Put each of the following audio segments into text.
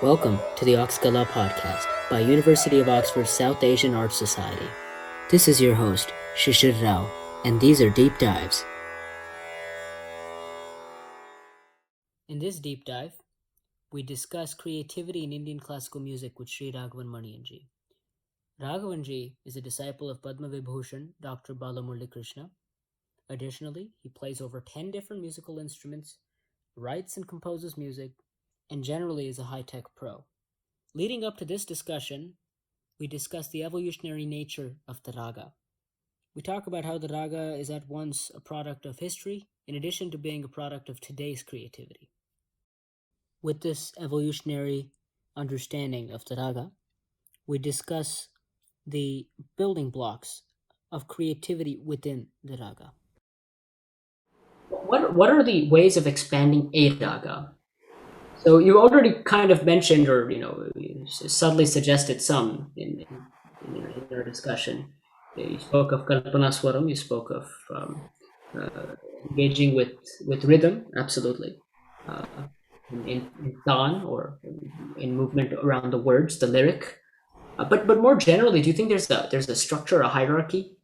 Welcome to the OxKala podcast by University of Oxford's South Asian Arts Society. This is your host, Shishir Rao, and these are deep dives. In this deep dive, we discuss creativity in Indian classical music with Sri Ragavan Manian ji. Ragavan ji is a disciple of Padma Vibhushan Dr. Balamurali Krishna. Additionally, he plays over 10 different musical instruments, writes and composes music, and generally is a high-tech pro. Leading up to this discussion, we discuss the evolutionary nature of the raga. We talk about how the raga is at once a product of history in addition to being a product of today's creativity. With this evolutionary understanding of the raga, we discuss the building blocks of creativity within the raga. What are the ways of expanding a raga? So you already kind of mentioned, or subtly suggested some in our discussion. You spoke of Kalpanaswaram. You spoke of engaging with rhythm. Absolutely, uh, in tan or in movement around the words, the lyric. But more generally, do you think there's a structure, a hierarchy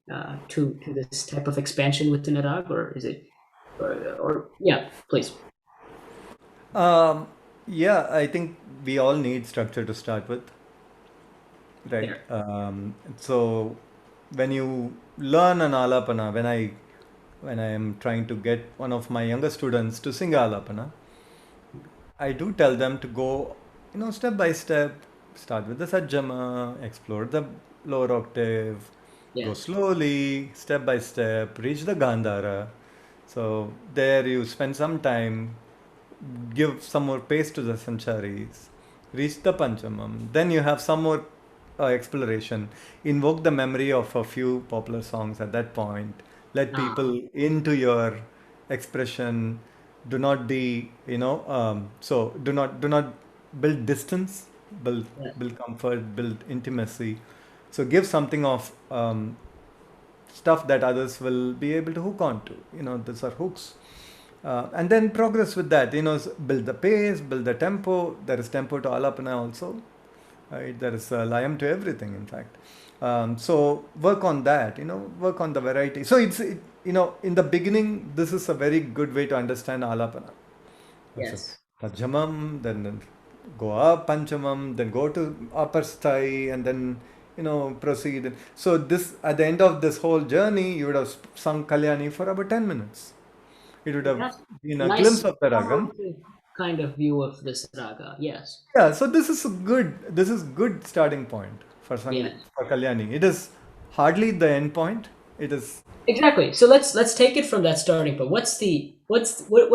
to this type of expansion within a rag, or is it, or yeah, please. Um, yeah, I think we all need structure to start with, right? There. So when you learn an alapana, when I am trying to get one of my younger students to sing alapana, I do tell them to go, step by step, start with the sajjama, explore the lower octave, go Yes. slowly, step by step, reach the gandhara. So there you spend some time, give some more pace to the sancharis, reach the panchamam. Then you have some more exploration, invoke the memory of a few popular songs at that point, let Ah, people into your expression. Do not be, so do not build distance, build yes. build comfort, build intimacy. So give something of stuff that others will be able to hook onto. These are hooks. And then progress with that. Build the pace, build the tempo. There is tempo to alapana also. Right? There is layam to everything, in fact. So work on that. Work on the variety. So in the beginning, this is a very good way to understand alapana. So Yes. Pajamam, then go up Panchamam, then go to upper sty, and then proceed. So this at the end of this whole journey, you would have sung Kalyani for about 10 minutes. It would have That's been a a nice glimpse of the ragam. comprehensive kind of view of this raga. Yes. Yeah, so this is good starting point for Yes. for Kalyani. It is hardly the end point. It is Exactly. So let's take it from that starting point. What's what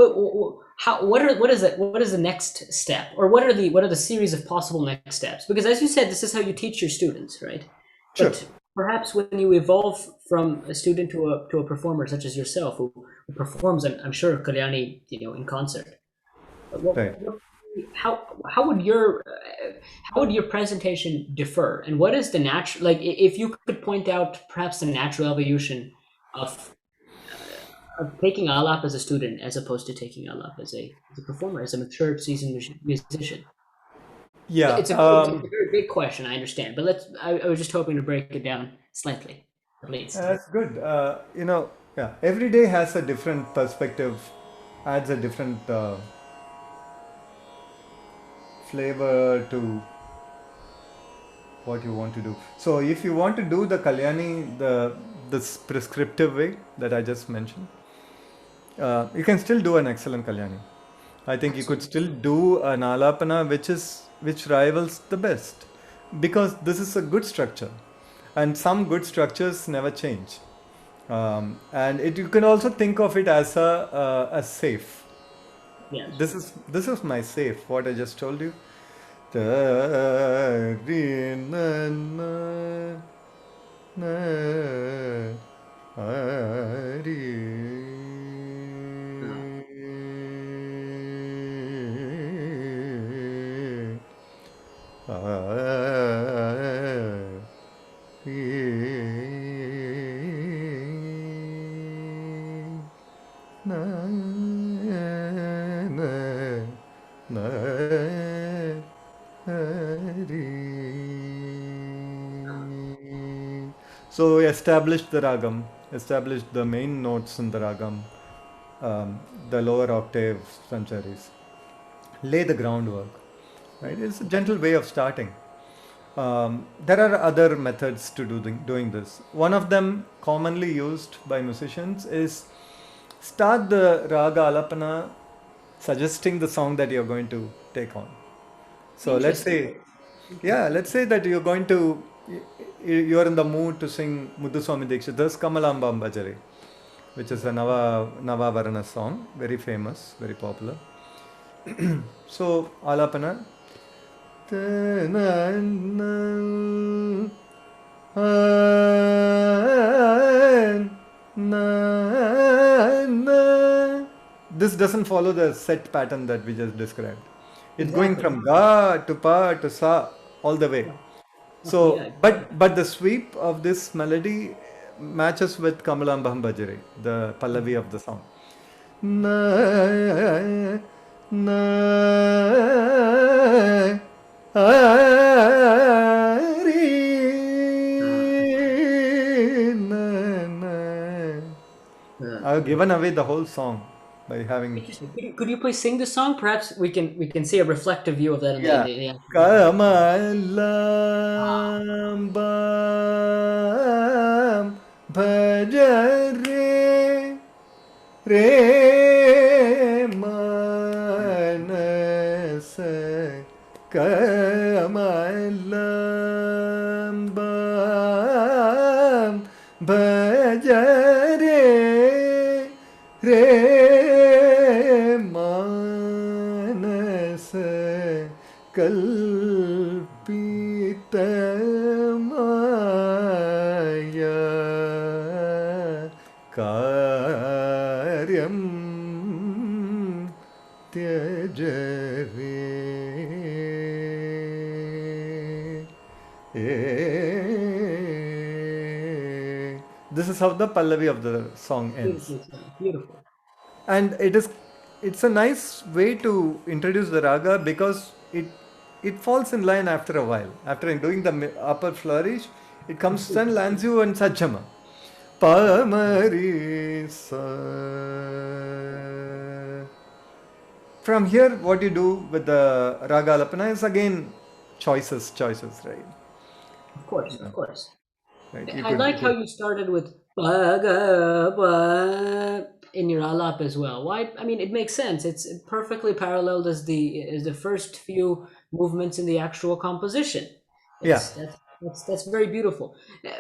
how what is the next step, or what are the series of possible next steps? Because as you said, this is how you teach your students, right? sure. But perhaps when you evolve from a student to a performer such as yourself, who performs, I'm sure Kalyani, in concert. Right. What, how would your presentation differ, and what is the natural, like, if you could point out perhaps the natural evolution of taking Alap as a student as opposed to taking Alap as a performer, as a mature seasoned musician? Yeah. It's a very big question, I understand, but I was just hoping to break it down slightly, at least. That's good. Yeah, every day has a different perspective, adds a different flavor to what you want to do. So if you want to do the Kalyani, this prescriptive way that I just mentioned, you can still do an excellent Kalyani. I think you could still do an Alapana which rivals the best, because this is a good structure, and some good structures never change. And you can also think of it as a safe. Yes. This is my safe. What I just told you. Uh, So establish the ragam, establish the main notes in the ragam, the lower octave sancharis, lay the groundwork. Right? It's a gentle way of starting. There are other methods to doing this. One of them commonly used by musicians is start the raga alapana suggesting the song that you're going to take on. So let's Interesting. say, yeah, let's say that you're going to, you're in the mood to sing Muthuswami Dikshit's Kamalambam Bajare, which is a Nava Varana song, very famous, very popular. So, Alapana. This doesn't follow the set pattern that we just described. It's going Exactly. from ga to pa to sa all the way. Okay, So, yeah. but the sweep of this melody matches with Kamalambam Bajare, the Pallavi of the song. Na, na, na, na. Uh, I've given away the whole song by having. Interesting. Could you please sing the song? Perhaps we can see a reflective view of that in the in Yeah. the, in the actual recording. Ah, Kamalambam bhajare re manasa kamalambam bhajare re manasa kalpitamaya karyam tyajare. This is how the Pallavi of the song ends. beautiful song. Beautiful. And it's a nice way to introduce the raga because it falls in line after a while. After doing the upper flourish, it comes and lands you on Sajjama. Pamari sa. From here, what you do with the raga alapana is again choices, right? Of course, of course. Right. You I could. like how you started with ba in your alap as well. Why? I mean, it makes sense. It's perfectly paralleled as the first few movements in the actual composition. Yeah. That's very beautiful.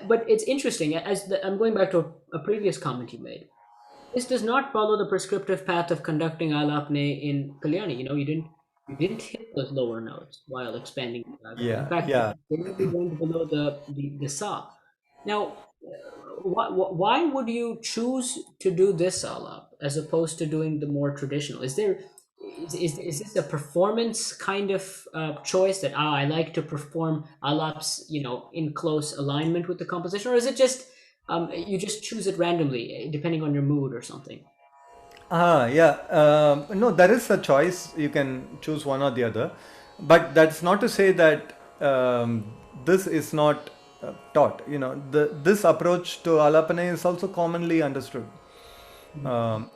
But it's interesting. I'm going back to a previous comment you made. This does not follow the prescriptive path of conducting alapne in Kalyani. You didn't hit those lower notes while expanding the raga. In Yeah. fact, Yeah. they barely went below the sa. Now, why would you choose to do this alap as opposed to doing the more traditional? Is this a performance kind of choice that I like to perform alaps, in close alignment with the composition, or is it just you just choose it randomly depending on your mood or something? Yeah. No, there is a choice. You can choose one or the other, but that's not to say that this is not taught. This approach to alapane is also commonly understood.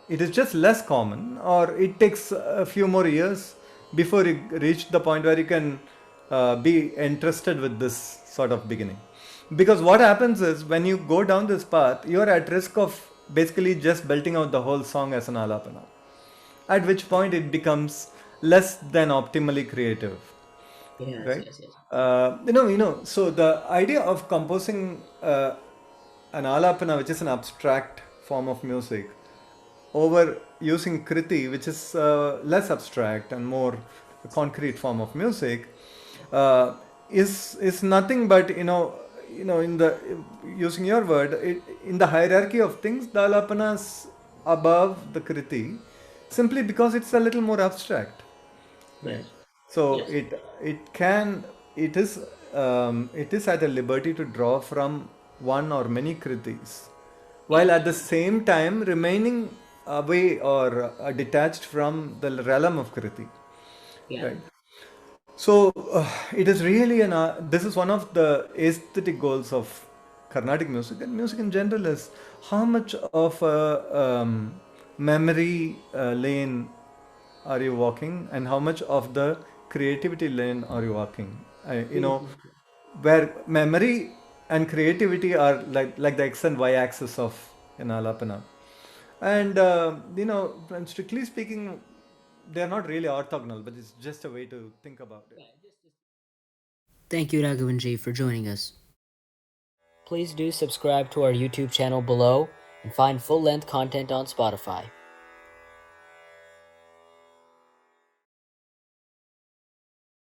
It is just less common, or it takes a few more years before you reach the point where you can be interested with this sort of beginning. Because what happens is when you go down this path, you are at risk of basically just belting out the whole song as an alapana, at which point it becomes less than optimally creative, Yes, right? yes, yes. So the idea of composing an alapana, which is an abstract form of music, over using kriti, which is less abstract and more concrete form of music, uh, is nothing but in the using your word in the hierarchy of things, the alapanas above the kriti, simply because it's a little more abstract. Right. Yes, So yes. it is at a liberty to draw from one or many kritis, while at the same time remaining away or detached from the realm of kriti. Yeah. Right. So it is really this is one of the aesthetic goals of Carnatic music and music in general is how much of a memory lane are you walking, and how much of the creativity lane are you walking? Creativity. Where memory and creativity are like the x and y axis of Alapana. And and strictly speaking, they are not really orthogonal, but it's just a way to think about it. Thank you, Raghavanji, for joining us. Please do subscribe to our YouTube channel below and find full length content on Spotify.